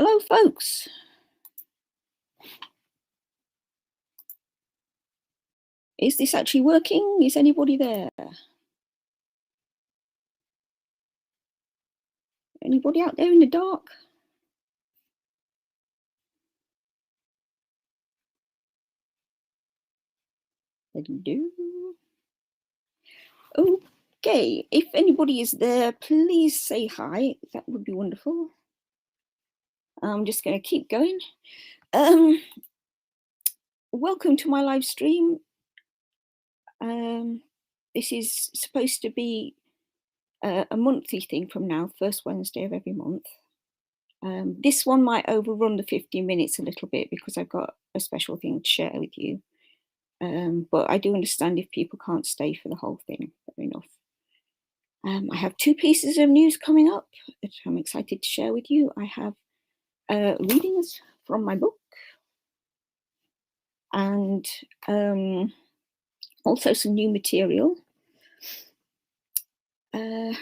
Hello, folks. Is this actually working? Is anybody there? Anybody out there in the dark? Hello. Okay, if anybody is there, please say hi. That would be wonderful. I'm just going to keep going. Welcome to my live stream. This is supposed to be a monthly thing from now, first Wednesday of every month. This one might overrun the 15 minutes a little bit because I've got a special thing to share with you. But I do understand if people can't stay for the whole thing. Fair enough. I have two pieces of news coming up that I'm excited to share with you. I have readings from my book and also some new material. If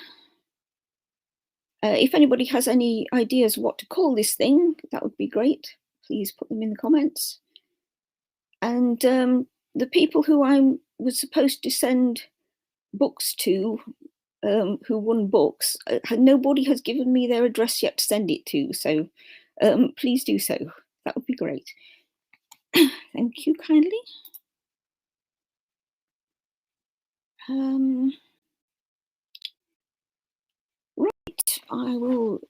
anybody has any ideas what to call this thing, that would be great. Please put them in the comments. And the people who I was supposed to send books to, who won books, nobody has given me their address yet to send it to, so please do so. That would be great. Thank you kindly. Right, I will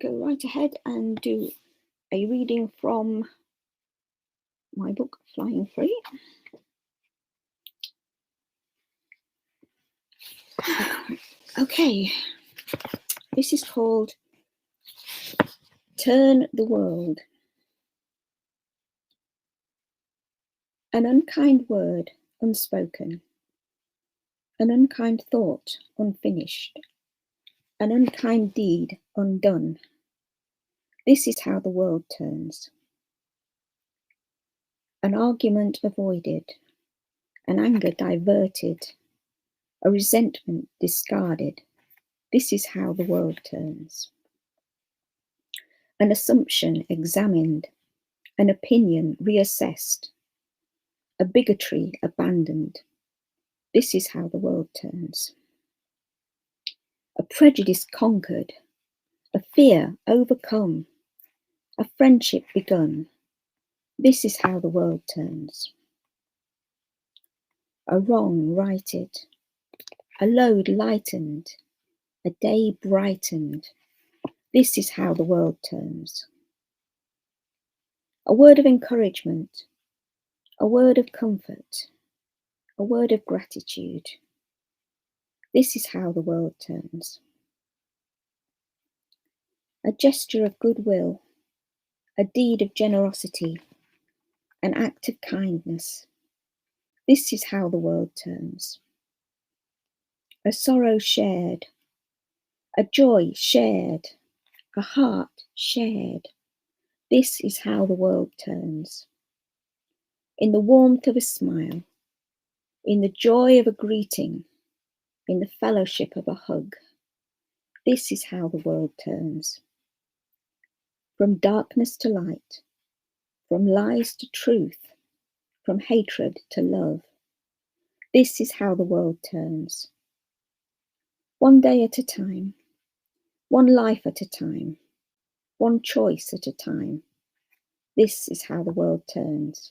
go right ahead and do a reading from my book, Flying Free. Okay, this is called Turn the World. An unkind word unspoken, an unkind thought unfinished, an unkind deed undone. This is how the world turns. An argument avoided, an anger diverted, a resentment discarded. This is how the world turns. An assumption examined, an opinion reassessed, a bigotry abandoned. This is how the world turns. A prejudice conquered, a fear overcome, a friendship begun. This is how the world turns. A wrong righted, a load lightened, a day brightened. This is how the world turns. A word of encouragement, a word of comfort, a word of gratitude. This is how the world turns. A gesture of goodwill, a deed of generosity, an act of kindness. This is how the world turns. A sorrow shared, a joy shared, a heart shared. This is how the world turns. In the warmth of a smile, in the joy of a greeting, in the fellowship of a hug. This is how the world turns. From darkness to light, from lies to truth, from hatred to love. This is how the world turns. One day at a time, one life at a time, one choice at a time. This is how the world turns.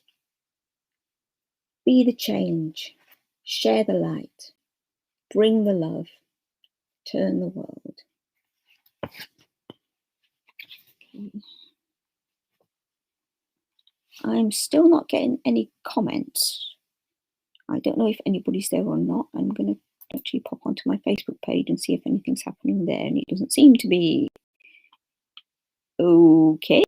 Be the change, share the light, bring the love, turn the world. Okay. I'm still not getting any comments. I don't know if anybody's there or not. I'm going to actually pop onto my Facebook page and see if anything's happening there, and it doesn't seem to be. Okay.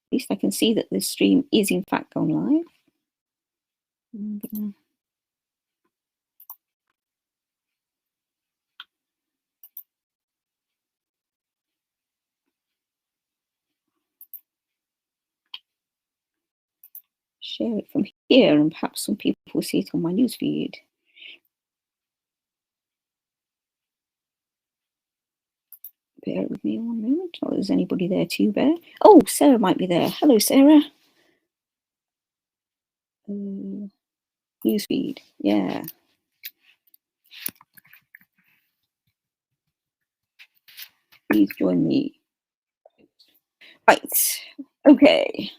At least I can see that the stream is in fact gone live. I'm gonna... share it from here, and perhaps some people will see it on my newsfeed. Bear with me 1 moment. Oh, is anybody there too, Bear? Oh, Sarah might be there. Hello, Sarah. Newsfeed, yeah. Please join me. Right, okay.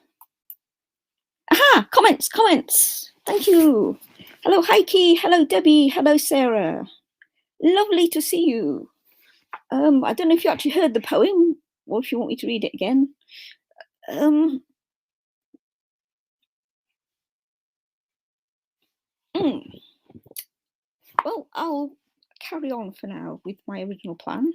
Aha, comments. Thank you. Hello, Heike. Hello, Debbie. Hello, Sarah. Lovely to see you. I don't know if you actually heard the poem or if you want me to read it again. Well, I'll carry on for now with my original plan.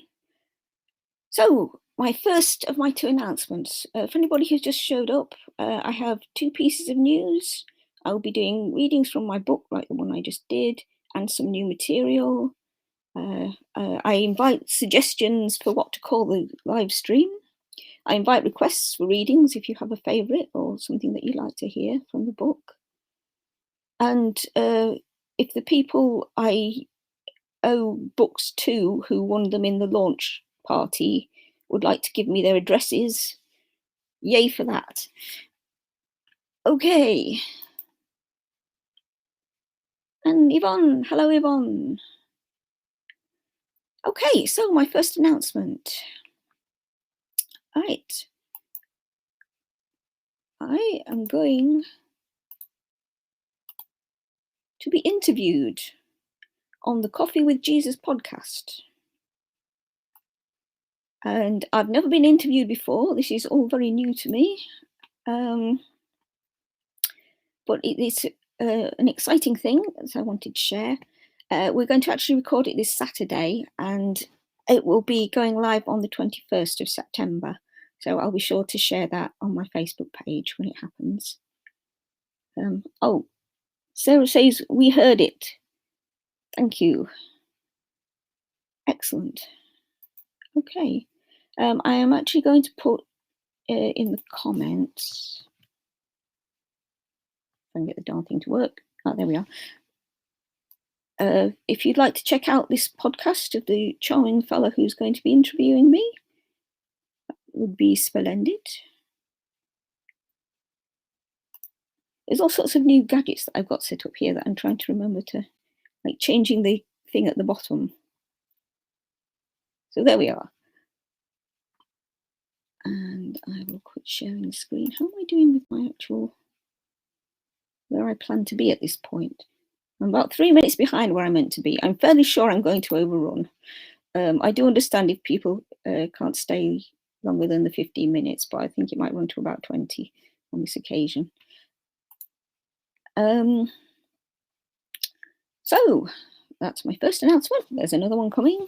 So, my first of my 2 announcements. For anybody who's just showed up, I have 2 pieces of news. I'll be doing readings from my book, like the one I just did, and some new material. I invite suggestions for what to call the live stream. I invite requests for readings if you have a favourite or something that you'd like to hear from the book. And if the people I owe books to who won them in the launch party would like to give me their addresses, yay for that. Okay. And Yvonne, hello Yvonne. Okay, so my first announcement. Right. I am going to be interviewed on the Coffee with Jesus podcast. And I've never been interviewed before. This is all very new to me. But it's an exciting thing that I wanted to share. We're going to actually record it this Saturday, and it will be going live on the 21st of September. So I'll be sure to share that on my Facebook page when it happens. Oh, Sarah says, we heard it. Thank you. Excellent. Okay. I am actually going to put in the comments. If I can get the darn thing to work. Oh, there we are. If you'd like to check out this podcast of the charming fellow who's going to be interviewing me, that would be splendid. There's all sorts of new gadgets that I've got set up here that I'm trying to remember to, like changing the thing at the bottom. So there we are. And I will quit sharing the screen. How am I doing with my actual, where I plan to be at this point? I'm about 3 minutes behind where I'm meant to be. I'm fairly sure I'm going to overrun. I do understand if people can't stay longer than the 15 minutes, but I think it might run to about 20 on this occasion. So that's my first announcement. There's another one coming.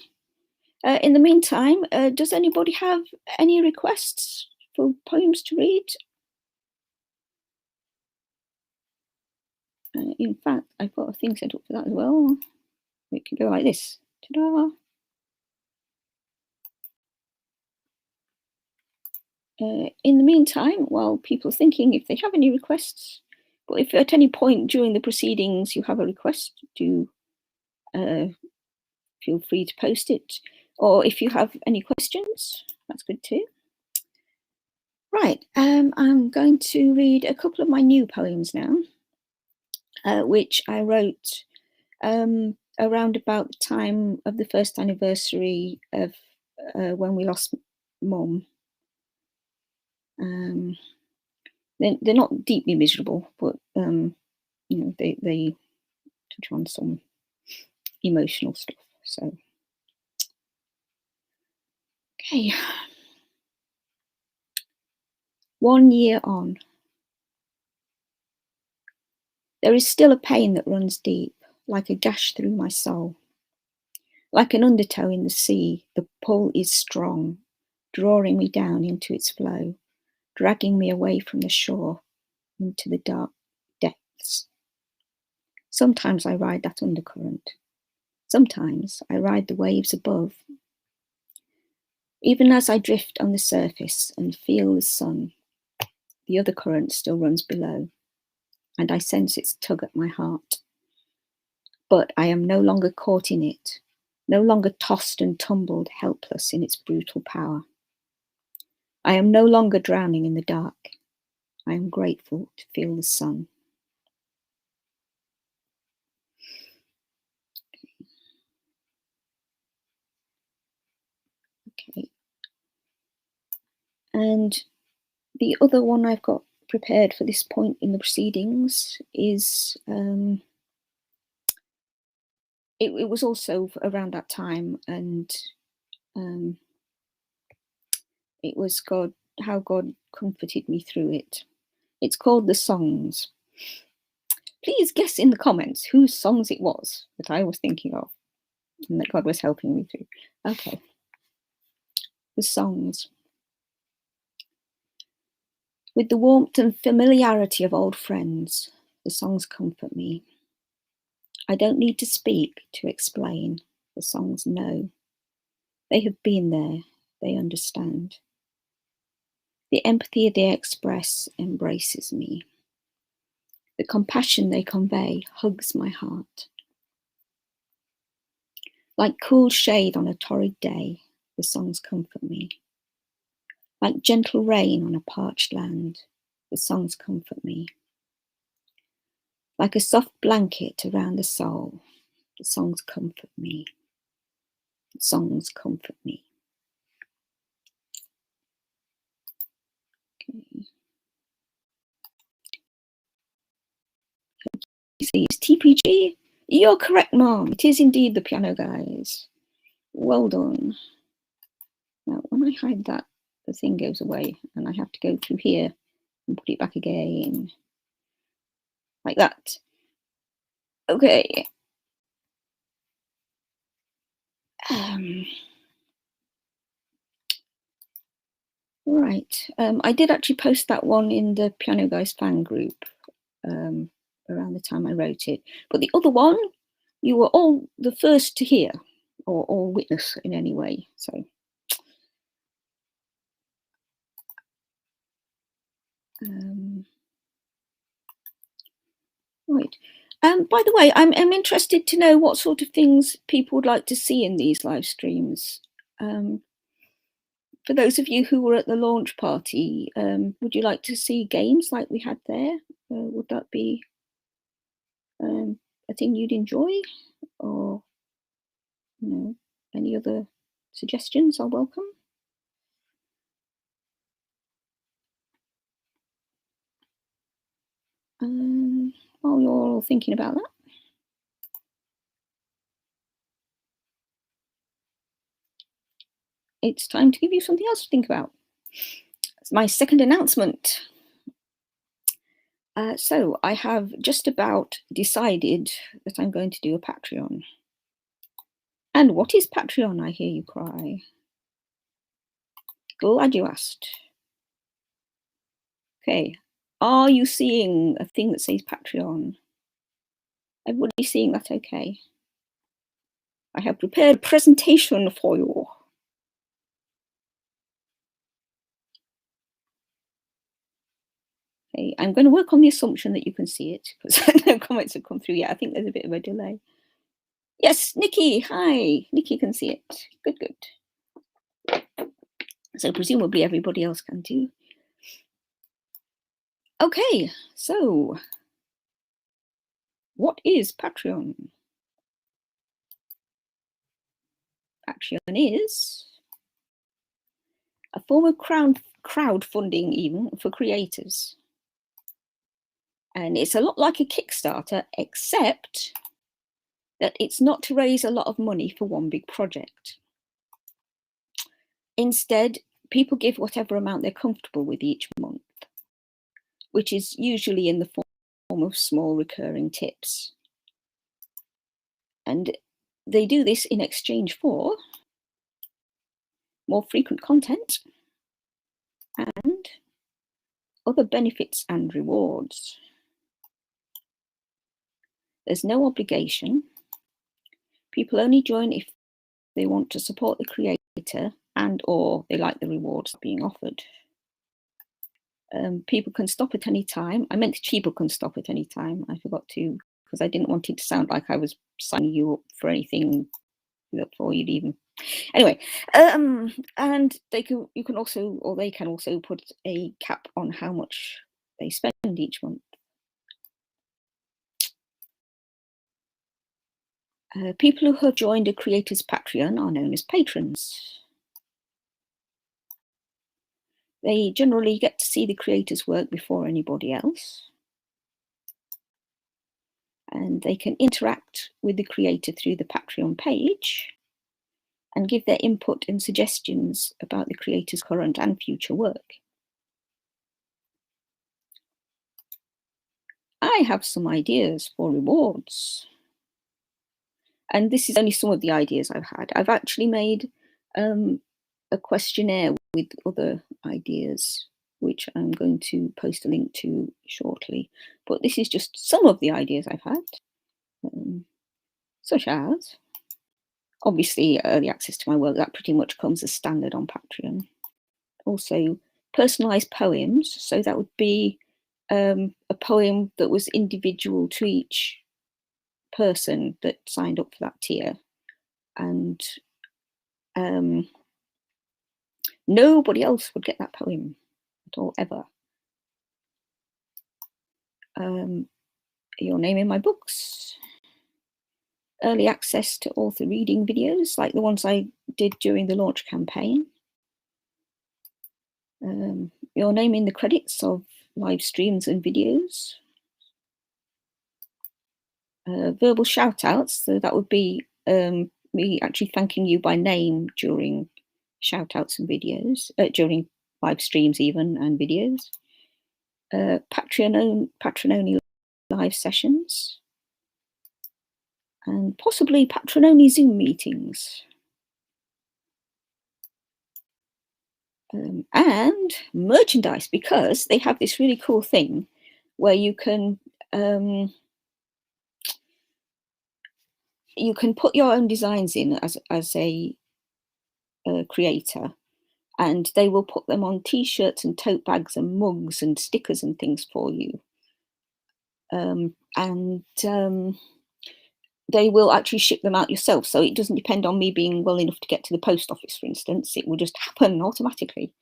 In the meantime, does anybody have any requests for poems to read? In fact, I've got a thing set up for that as well. It can go like this. Ta-da! In the meantime, while people are thinking if they have any requests, but if at any point during the proceedings you have a request, do feel free to post it. Or if you have any questions, that's good too. Right, I'm going to read a couple of my new poems now, which I wrote around about the time of the first anniversary of when we lost Mum. They're not deeply miserable, but you know, they touch on some emotional stuff. So, okay. 1 year on. There is still a pain that runs deep, like a gash through my soul. Like an undertow in the sea, the pull is strong, drawing me down into its flow, dragging me away from the shore into the dark depths. Sometimes I ride that undercurrent. Sometimes I ride the waves above. Even as I drift on the surface and feel the sun, the other current still runs below. and I sense its tug at my heart. But I am no longer caught in it, no longer tossed and tumbled, helpless in its brutal power. I am no longer drowning in the dark. I am grateful to feel the sun. Okay. And the other one I've got prepared for this point in the proceedings is, it was also around that time, and it was how God comforted me through it. It's called The Songs. Please guess in the comments whose songs it was that I was thinking of and that God was helping me through. Okay. The Songs. With the warmth and familiarity of old friends, the songs comfort me. I don't need to speak to explain. The songs know. They have been there. They understand. The empathy they express embraces me. The compassion they convey hugs my heart. Like cool shade on a torrid day, the songs comfort me. Like gentle rain on a parched land, the songs comfort me. Like a soft blanket around the soul, the songs comfort me. The songs comfort me. Okay. See, it's TPG. You're correct, Mom. It is indeed the piano guys. Well done. Now, when I hide that, the thing goes away, and I have to go through here and put it back again. Like that. Okay. Right. I did actually post that one in the Piano Guys fan group around the time I wrote it. But the other one, you were all the first to hear or witness in any way. So. Right. By the way, I'm interested to know what sort of things people would like to see in these live streams. For those of you who were at the launch party, would you like to see games like we had there? Would that be a thing you'd enjoy? Or, you know, any other suggestions are welcome. While you're all thinking about that. It's time to give you something else to think about. It's my second announcement. So I have just about decided that I'm going to do a Patreon. And what is Patreon, I hear you cry? Glad you asked. Okay, are you seeing a thing that says Patreon? Everybody seeing that okay? I have prepared a presentation for you. Okay, I'm going to work on the assumption that you can see it because no comments have come through yet. I think there's a bit of a delay. Yes, Nikki, hi. Nikki can see it. Good, good. So presumably everybody else can too. Okay, so what is Patreon? Patreon is a form of crowdfunding even for creators. And it's a lot like a Kickstarter, except that it's not to raise a lot of money for one big project. Instead, people give whatever amount they're comfortable with each month, which is usually in the form of small recurring tips. And they do this in exchange for more frequent content and other benefits and rewards. There's no obligation. People only join if they want to support the creator and or they like the rewards being offered. people can stop at any time. I meant people can stop at any time. I forgot to, because I didn't want it to sound like I was signing you up for anything before you'd even. Anyway, and they can also put a cap on how much they spend each month. People who have joined a creator's Patreon are known as patrons. They generally get to see the creator's work before anybody else. And they can interact with the creator through the Patreon page and give their input and suggestions about the creator's current and future work. I have some ideas for rewards. And this is only some of the ideas I've had. I've actually made a questionnaire with other ideas, which I'm going to post a link to shortly. But this is just some of the ideas I've had, such as, obviously, early access to my work. That pretty much comes as standard on Patreon. Also, personalised poems. So that would be a poem that was individual to each person that signed up for that tier, and nobody else would get that poem at all, ever. Your name in my books. Early access to author reading videos, like the ones I did during the launch campaign. Your name in the credits of live streams and videos. Verbal shout outs, so that would be me actually thanking you by name during shout outs and videos, during live streams even and videos. Patreon-only live sessions, and possibly Patreon-only Zoom meetings. And merchandise, because they have this really cool thing where you can put your own designs in as a creator, and they will put them on t-shirts and tote bags and mugs and stickers and things for you. They will actually ship them out yourself, so it doesn't depend on me being well enough to get to the post office, for instance. It will just happen automatically.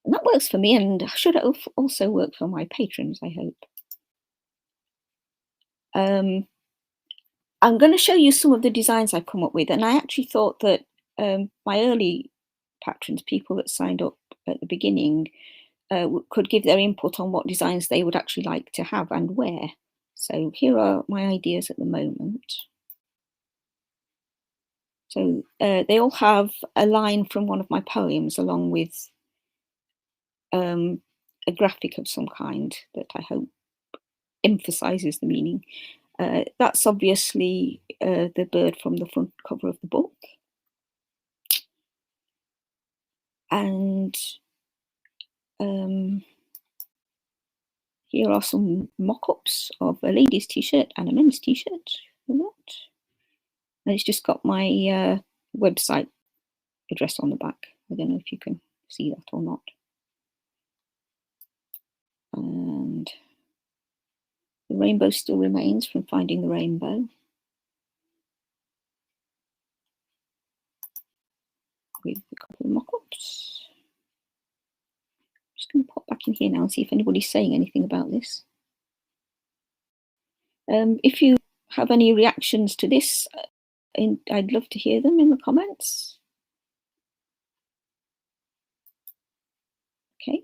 And that works for me, and should also work for my patrons, I hope. I'm going to show you some of the designs I've come up with, and I actually thought that my early patrons, people that signed up at the beginning, could give their input on what designs they would actually like to have and wear. So here are my ideas at the moment. So they all have a line from one of my poems, along with a graphic of some kind that I hope emphasizes the meaning. That's obviously the bird from the front cover of the book. And here are some mock-ups of a ladies' t-shirt and a men's t-shirt. And it's just got my website address on the back. I don't know if you can see that or not. And the rainbow still remains from Finding the Rainbow, with a couple of mock-ups. I'm just going to pop back in here now and see if anybody's saying anything about this. If you have any reactions to this, I'd love to hear them in the comments. Okay,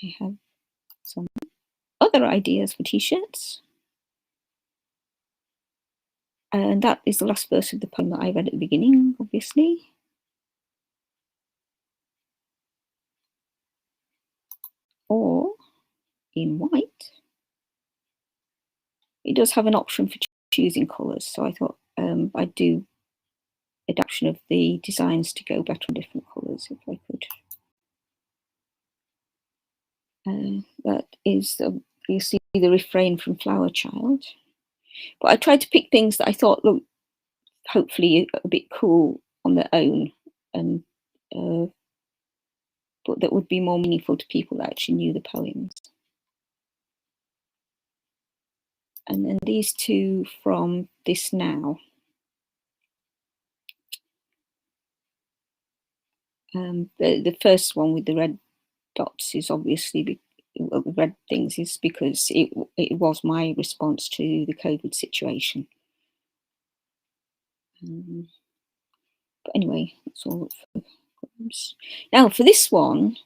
I have some other ideas for t-shirts. And that is the last verse of the poem that I read at the beginning, obviously. Or in white. It does have an option for choosing colours, so I thought I'd do adaptation of the designs to go better in different colours if I could. That is, you see the refrain from Flower Child. But I tried to pick things that I thought looked hopefully a bit cool on their own, and but that would be more meaningful to people that actually knew the poems. And then these two from This Now. The first one with the red dots is obviously, the red things is because it was my response to the COVID situation. But anyway, that's all. Now for this one,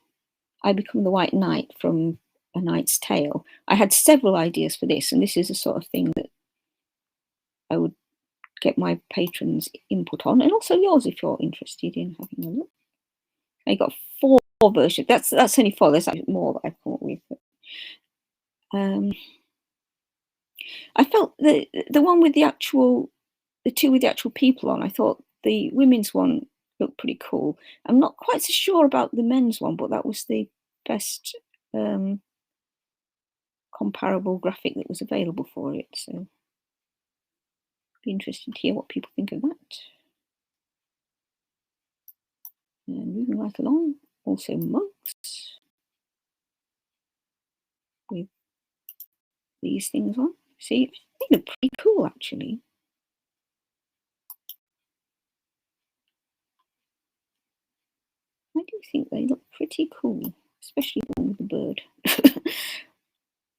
I Become the White Knight from A Knight's Tale. I had several ideas for this, and this is the sort of thing that I would get my patrons' input on, and also yours if you're interested in having a look. I got 4 versions. That's only 4. There's actually more that I thought with. I felt the one with the two with the actual people on. I thought the women's one looked pretty cool. I'm not quite so sure about the men's one, but that was the best comparable graphic that was available for it. So, be interested to hear what people think of that. And moving right along, also monks with these things on. See, they look pretty cool actually. I do think they look pretty cool, especially the one with the bird.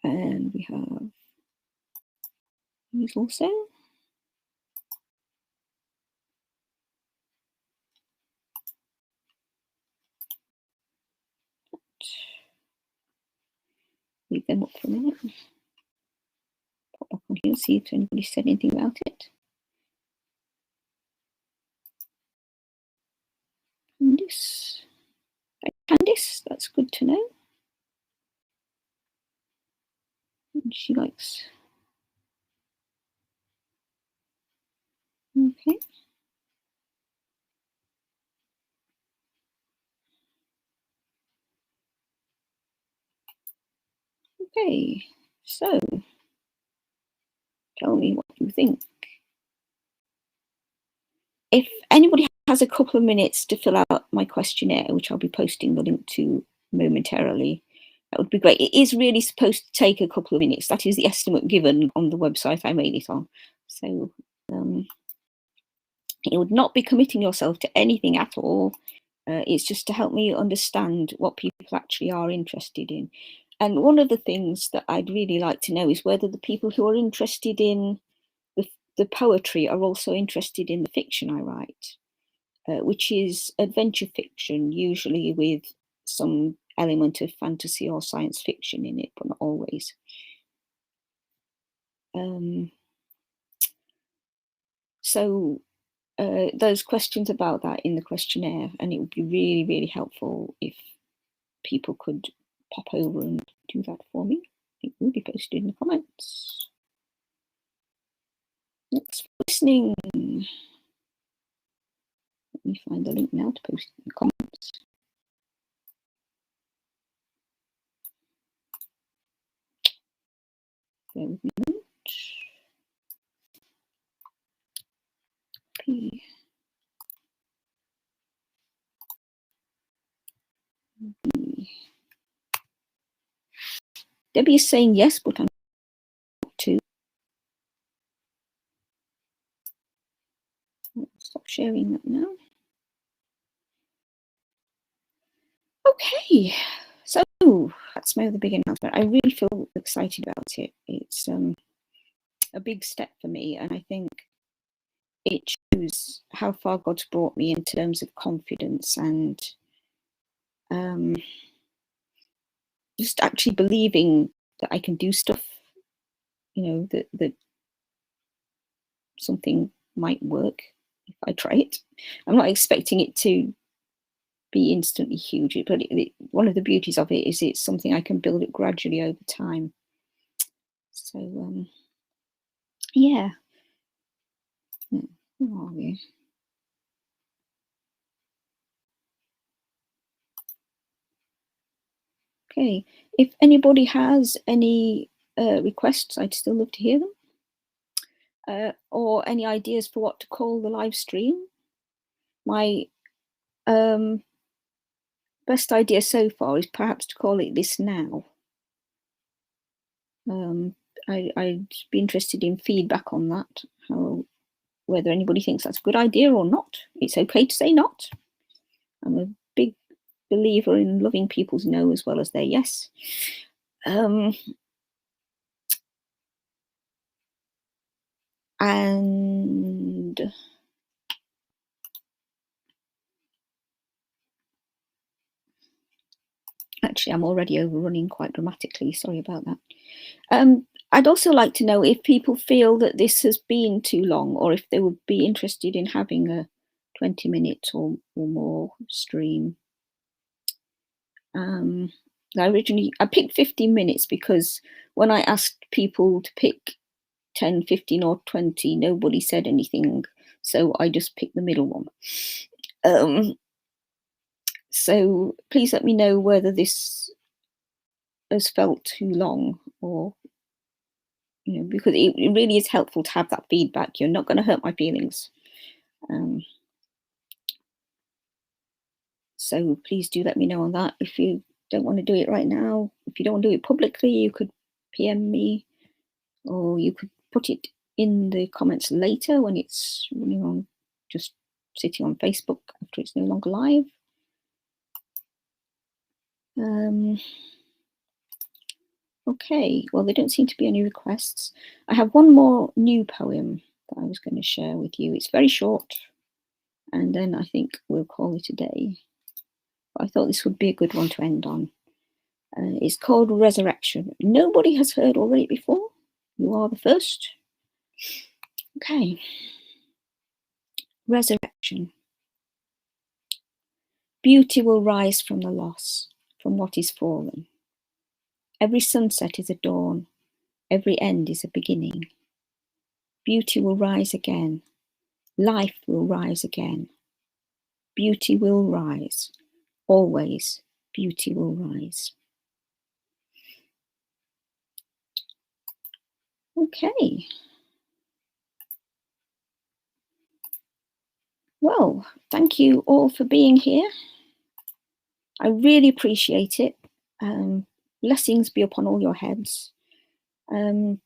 And we have these also. Leave them up for a minute. Pop back on here, see if anybody said anything about it. Candice. Candice, that's good to know. And she likes. Okay. Okay, so tell me what you think. If anybody has a couple of minutes to fill out my questionnaire, which I'll be posting the link to momentarily, that would be great. It is really supposed to take a couple of minutes. That is the estimate given on the website I made it on. So you would not be committing yourself to anything at all. It's just to help me understand what people actually are interested in. And one of the things that I'd really like to know is whether the people who are interested in the poetry are also interested in the fiction I write, which is adventure fiction, usually with some element of fantasy or science fiction in it, but not always. So those questions about that in the questionnaire, and it would be really, really helpful if people could pop over and do that for me. I think it will be posted in the comments. Thanks for listening. Let me find the link now to post in the comments. Bear with me a minute. P. B. Debbie is saying yes, but I'm not to. I'll stop sharing that now. Okay, so that's my other big announcement. I really feel excited about it. It's a big step for me, and I think it shows how far God's brought me in terms of confidence and just actually believing that I can do stuff, you know, that something might work if I try it. I'm not expecting it to be instantly huge, but one of the beauties of it is it's something I can build it gradually over time. So yeah. Where are we? Okay, if anybody has any requests, I'd still love to hear them. Or any ideas for what to call the live stream. My best idea so far is perhaps to call it This Now. I'd be interested in feedback on that, whether anybody thinks that's a good idea or not. It's okay to say not. I'm a big believer in loving people's no as well as their yes. And actually, I'm already overrunning quite dramatically. Sorry about that. I'd also like to know if people feel that this has been too long, or if they would be interested in having a 20-minute or more stream. I picked 15 minutes because when I asked people to pick 10, 15 or 20, nobody said anything. So I just picked the middle one. So please let me know whether this has felt too long, or, because it really is helpful to have that feedback. You're not going to hurt my feelings. So please do let me know on that. If you don't want to do it right now, if you don't want to do it publicly, you could PM me, or you could put it in the comments later when it's running on, just sitting on Facebook after it's no longer live. Okay, well, there don't seem to be any requests. I have one more new poem that I was going to share with you. It's very short, and then I think we'll call it a day. But I thought this would be a good one to end on. It's called Resurrection. Nobody has heard or read it before. You are the first. Okay. Resurrection. Beauty will rise from the loss, from what is fallen. Every sunset is a dawn. Every end is a beginning. Beauty will rise again. Life will rise again. Beauty will rise. Always, beauty will rise. Okay. Well, thank you all for being here. I really appreciate it. Blessings be upon all your heads. I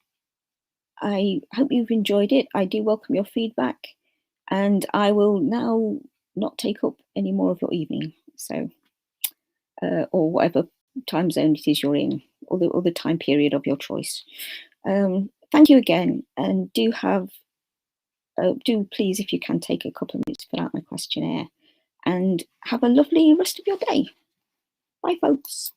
hope you've enjoyed it. I do welcome your feedback, and I will now not take up any more of your evening. So, or whatever time zone it is you're in, or the time period of your choice. Thank you again, and do please, if you can, take a couple of minutes to fill out my questionnaire, and have a lovely rest of your day. Bye, folks.